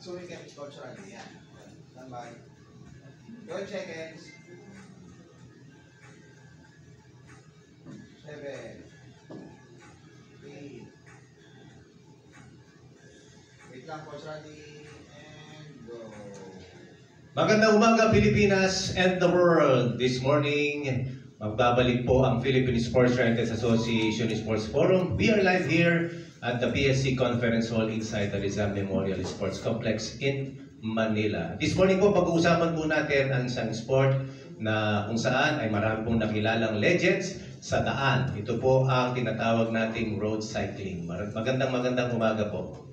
Suwi kami cultural. Yan. Standby. 12 seconds. 7. 8. Wait lang, cultural. And go. Magandang umaga Pilipinas and the world. This morning, magbabalik po ang Philippine Sports Writers Association Sports Forum. We are live here at the PSC Conference Hall inside the Rizal Memorial Sports Complex in Manila. This morning po, pag-uusapan po natin ang isang sport na kung saan ay marami pong nakilalang legends sa daan. Ito po ang tinatawag nating road cycling. Magandang umaga po.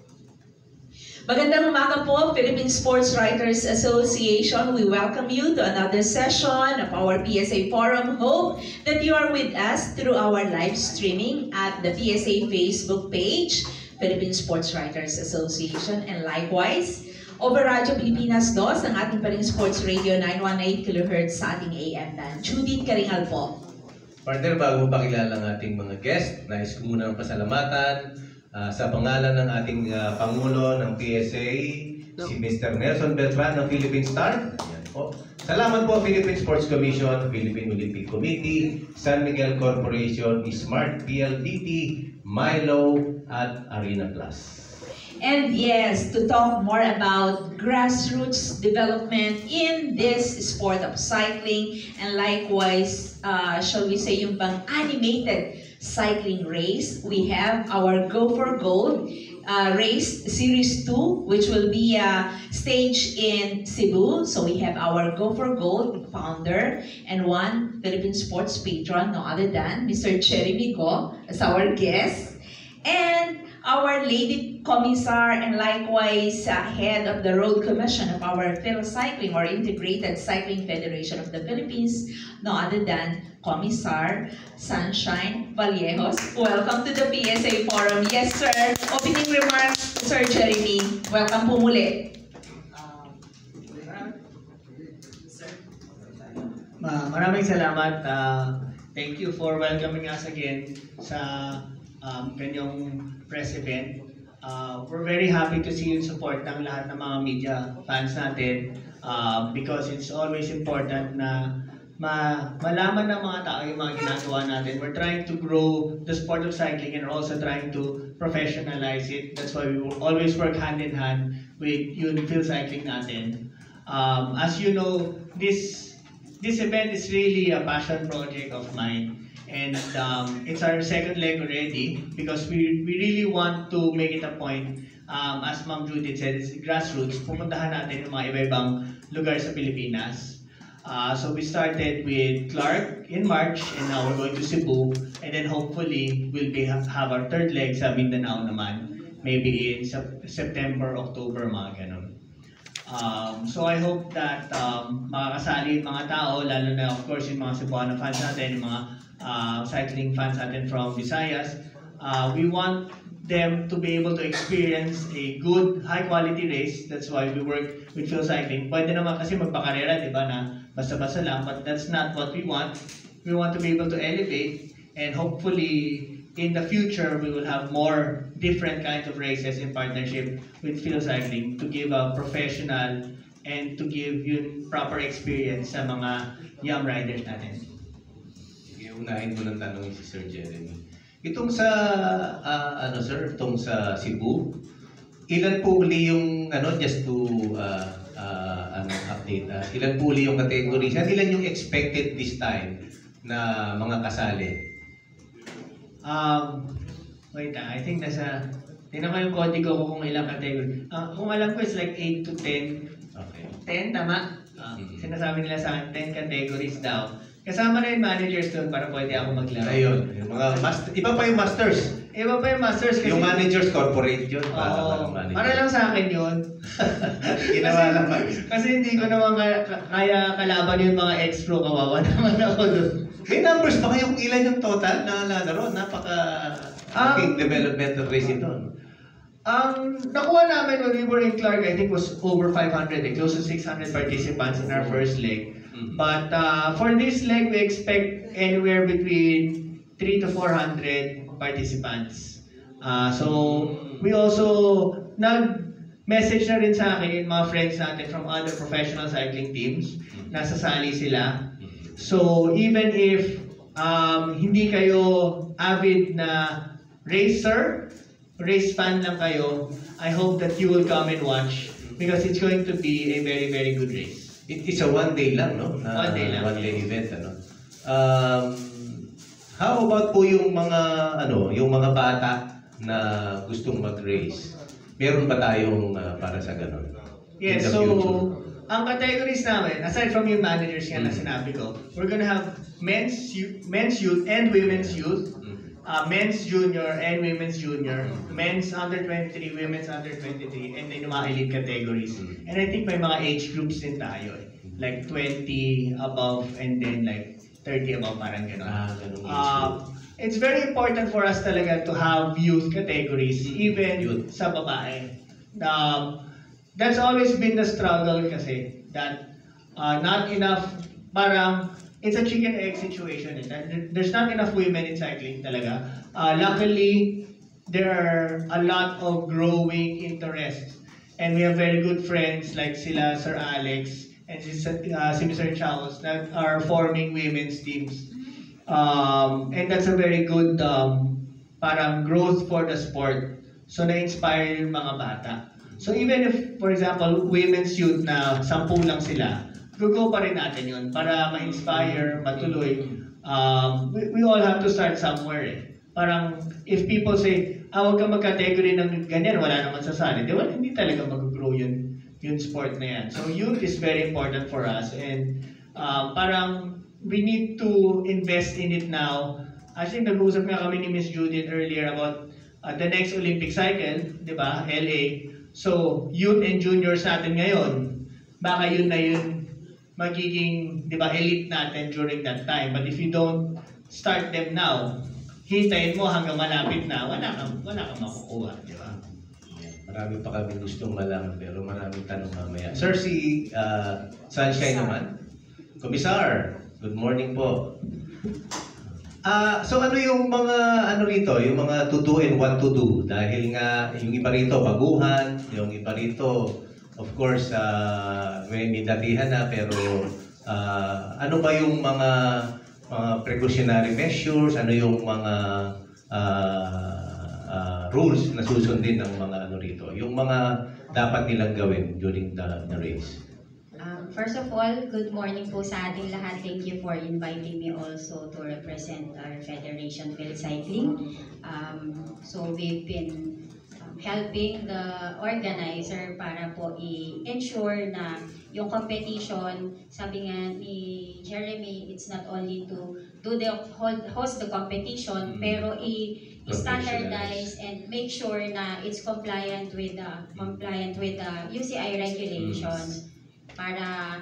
Magandang umaga po, Philippine Sports Writers Association. We welcome you to another session of our PSA Forum. Hope that you are with us through our live streaming at the PSA Facebook page, Philippine Sports Writers Association, and likewise, over Radyo Pilipinas 2, ang ating paling Sports Radio 918 kHz sa ating AM band. Judith Karingal po. Partner, bago pakilala ng ating mga guest, nais ko muna ng pasalamatan sa pangalan ng ating Pangulo ng PSA, si Mr. Nelson Beltran ng Philippine Star. Ayan po. Salamat po Philippine Sports Commission, Philippine Olympic Committee, San Miguel Corporation, Smart PLDT, Milo, at Arena Plus. And yes, to talk more about grassroots development in this sport of cycling, and likewise, shall we say, yung bang animated cycling race, we have our Go for Gold race series 2, which will be staged in Cebu. So we have our Go for Gold founder and one Philippine sports patron, no other than Mr. Jeremy Go as our guest, and our Lady Commissar and likewise head of the Road Commission of our PhilCycling or Integrated Cycling Federation of the Philippines, no other than Commissar Sunshine Vallejos. Welcome to the PSA Forum. Yes, sir. Opening remarks, Sir Jeremy. Welcome po muli. Maraming salamat. Thank you for welcoming us again sa kanyang press event. We're very happy to see you support ng lahat ng mga media fans natin because it's always important na malaman ng mga tao yung mga ginagawa natin. We're trying to grow the sport of cycling and also trying to professionalize it. That's why we will always work hand in hand with yung PhilCycling natin. As you know, this event is really a passion project of mine. And it's our second leg already because we really want to make it a point, as Ma'am Judith said, it's grassroots, pupuntahan natin yung mga iba-ibang lugar sa Pilipinas. So we started with Clark in March and now we're going to Cebu, and then hopefully we'll have our third leg sa Mindanao naman, maybe in September, October, mga ganun. So I hope that makakasali yung mga tao, lalo na of course yung mga Cebuano fans natin, yung mga cycling fans natin from Visayas. We want them to be able to experience a good, high-quality race. That's why we work with PhilCycling. Pwede naman kasi magpakarera, di ba, na basta-basta lang, but that's not what we want. We want to be able to elevate, and hopefully in the future we will have more different kinds of races in partnership with PhilCycling to give a professional and to give you proper experience sa mga young riders natin. Unahin ko ng tanongin si Sir Jeremy. Itong sa itong sa Cebu, ilan po uli yung just to update, ilan po uli yung categories at ilan yung expected this time na mga kasali? Wait, I think tingnan ko yung kodigo ko kung ilang category. Kung alam ko is like 8 to 10. Okay. 10, tama? Sinasabi nila sa akin, 10 categories daw. Kasama na yung managers doon para pwede ako maglaro. Ayun, yung mga iba pa yung masters. Iba pa yung masters kasi... Yung managers corporate yun. Para lang sa akin yun. Ginawa lang ba? Kasi hindi ko naman kaya kalaban yung mga ex-pro, kawawa naman ako doon. May numbers ba kayo kung ilan yung total na lalaro? Developmental race ito. Nakuha namin when we were in Clark, I think was over 500, close to 600 participants in our first leg. But for this leg, we expect anywhere between 300 to 400 participants. So we also message na rin sa akin yung mga friends natin from other professional cycling teams. Nasasali sila. So even if hindi kayo avid na racer, race fan lang kayo, I hope that you will come and watch because it's going to be a very, very good race. It's a one day lang, no? One day lang. One day event, ano? How about po yung mga, yung mga bata na gustong mag-race? Meron ba tayong para sa ganun? Yes, In the so future? ang categories namin, aside from yung managers nga na sinabi ko, we're gonna have men's youth and women's youth, men's junior and women's junior, men's under 23, women's under 23, and then yung mga elite categories. And I think may mga age groups din tayo eh. Like 20 above and then like 30 above, parang gano'n. Ganun age group. It's very important for us talaga to have youth categories, even Youth. sa babae. That's always been the struggle kasi that not enough, parang it's a chicken egg situation. There's not enough women in cycling talaga. Luckily, there are a lot of growing interests. And we have very good friends like sila Sir Alex and si Mr. Charles that are forming women's teams. And that's a very good parang growth for the sport. So na-inspire yung mga bata. So even if, for example, women's youth na 10 lang sila, go pa rin natin yun para ma-inspire, matuloy. We all have to start somewhere eh. Parang if people say, huwag ka mag-category ng ganyan, wala naman sasali. Di ba, hindi talaga mag-grow yun sport na yan. So youth is very important for us and parang we need to invest in it now. I think nag-uusap nga kami ni Miss Judith earlier about the next Olympic cycle, di ba, LA. So youth and juniors natin ngayon, baka yun na yun magiging, di ba, elite natin during that time. But if you don't start them now, hintayin mo hanggang malapit na, wala kang makukuha, di ba? Marami pa kami gustong malaman pero maraming tanong mamaya. Sir, si Sunshine naman. Komisar, good morning po. So ano yung mga rito, yung mga to do and what to do? Dahil nga yung iba rito baguhan, yung iba rito of course may datihan na pero ano ba yung mga precautionary measures, ano yung mga rules na susundin ng mga rito, yung mga dapat nilang gawin during the race? First of all, good morning po sa ating lahat. Thank you for inviting me also to represent our Federation Field Cycling. So we've been helping the organizer para po i-ensure na yung competition, sabi nga ni Jeremy, it's not only to host the competition, pero i-standardize and make sure na it's compliant with the UCI regulations. Para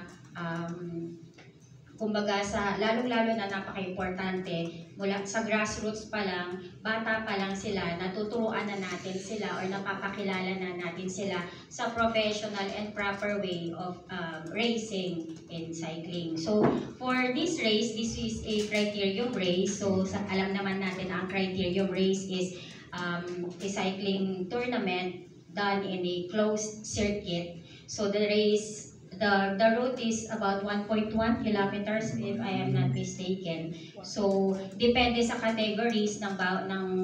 kumbaga lalong-lalo na napaka-importante mula sa grassroots pa lang, bata pa lang sila, natuturuan na natin sila or napapakilala na natin sila sa professional and proper way of racing in cycling. So for this race, this is a criterium race. So alam naman natin na ang criterium race is a cycling tournament done in a closed circuit. So the race, the route is about 1.1 kilometers if I am not mistaken. So depende sa categories ng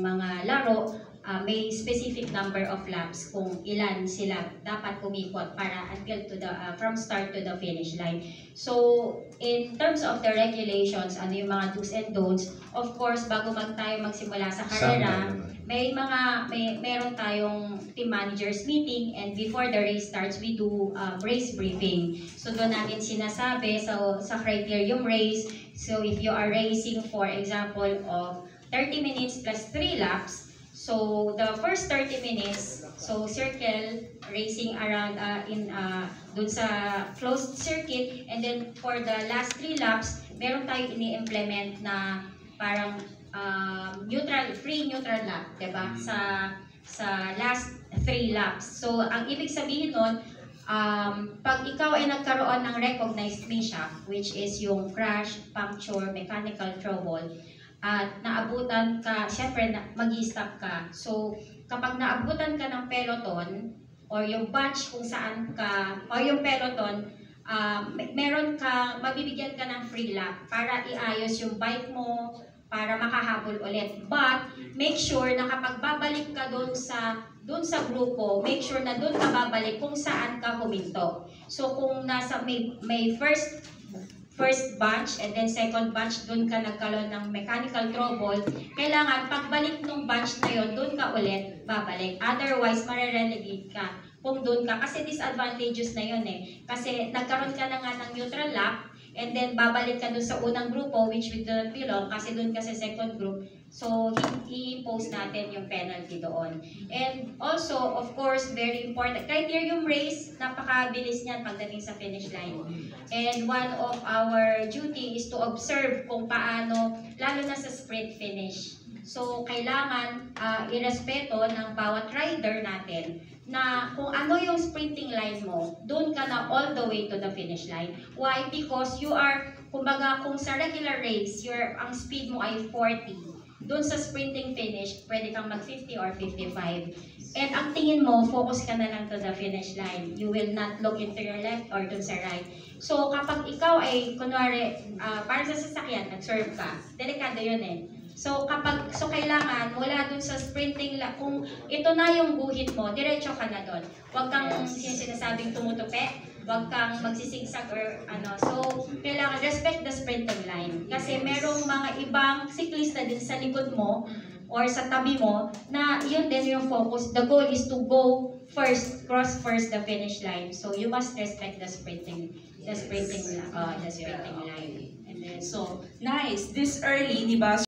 mga laro, may specific number of laps kung ilan sila dapat kumikot para until to the from start to the finish line. So in terms of the regulations, ano yung mga do's and don'ts, of course bago tayo magsimula sa karera, meron tayong team managers meeting, and before the race starts we do race briefing. So doon natin sinasabi sa criterium race, so if you are racing for example of 30 minutes plus 3 laps, so the first 30 minutes, so circle racing around dun sa closed circuit, and then for the last 3 laps, meron tayong ini-implement na parang free neutral lap, diba? Sa last 3 laps. So ang ibig sabihin nun, pag ikaw ay nagkaroon ng recognized mishap, which is yung crash, puncture, mechanical trouble, at naabutan ka, syempre mag-i-stop ka. So kapag naabutan ka ng peloton, or yung batch kung saan ka, or yung peloton, meron ka, mabibigyan ka ng free lap para iayos yung bike mo, para makahabol ulit. But, make sure na kapag babalik ka doon sa grupo, make sure na doon ka babalik kung saan ka huminto. So, kung nasa may first batch and then second batch, doon ka nagkaroon ng mechanical trouble, kailangan pagbalik ng batch na yon, doon ka ulit babalik. Otherwise, marerelegate ka kung doon ka. Kasi disadvantageous na yun eh. Kasi nagkaroon ka na nga ng neutral lap, and then babalik ka doon sa unang grupo, which we don't belong, kasi doon ka sa second group. So, i-impose natin yung penalty doon. And also, of course, very important, criterium race, napakabilis niyan pagdating sa finish line. And one of our duty is to observe kung paano, lalo na sa sprint finish. So, kailangan irespeto ng bawat rider natin na kung ano yung sprinting line mo, doon ka na all the way to the finish line. Why? Because you are, kumbaga, kung sa regular race, ang speed mo ay 40. Doon sa sprinting finish, pwede kang mag 50 or 55. And ang tingin mo, focus ka na lang to the finish line. You will not look into your left or dun sa right. So, kapag ikaw ay, kunwari, parang sa sasakyan, nag-serve ka, delikado yun eh. So, kailangan, mula dun sa sprinting, kung ito na yung guhit mo, diretso ka na dun. Huwag kang sinasabing tumutupi, huwag kang magsisigsag or ano. So, kailangan respect the sprinting line. Kasi merong mga ibang siklista din sa likod mo or sa tabi mo na yun din yung focus. The goal is to go first, cross first the finish line. So, you must respect the sprinting line. And then, So, nice. This early, di ba?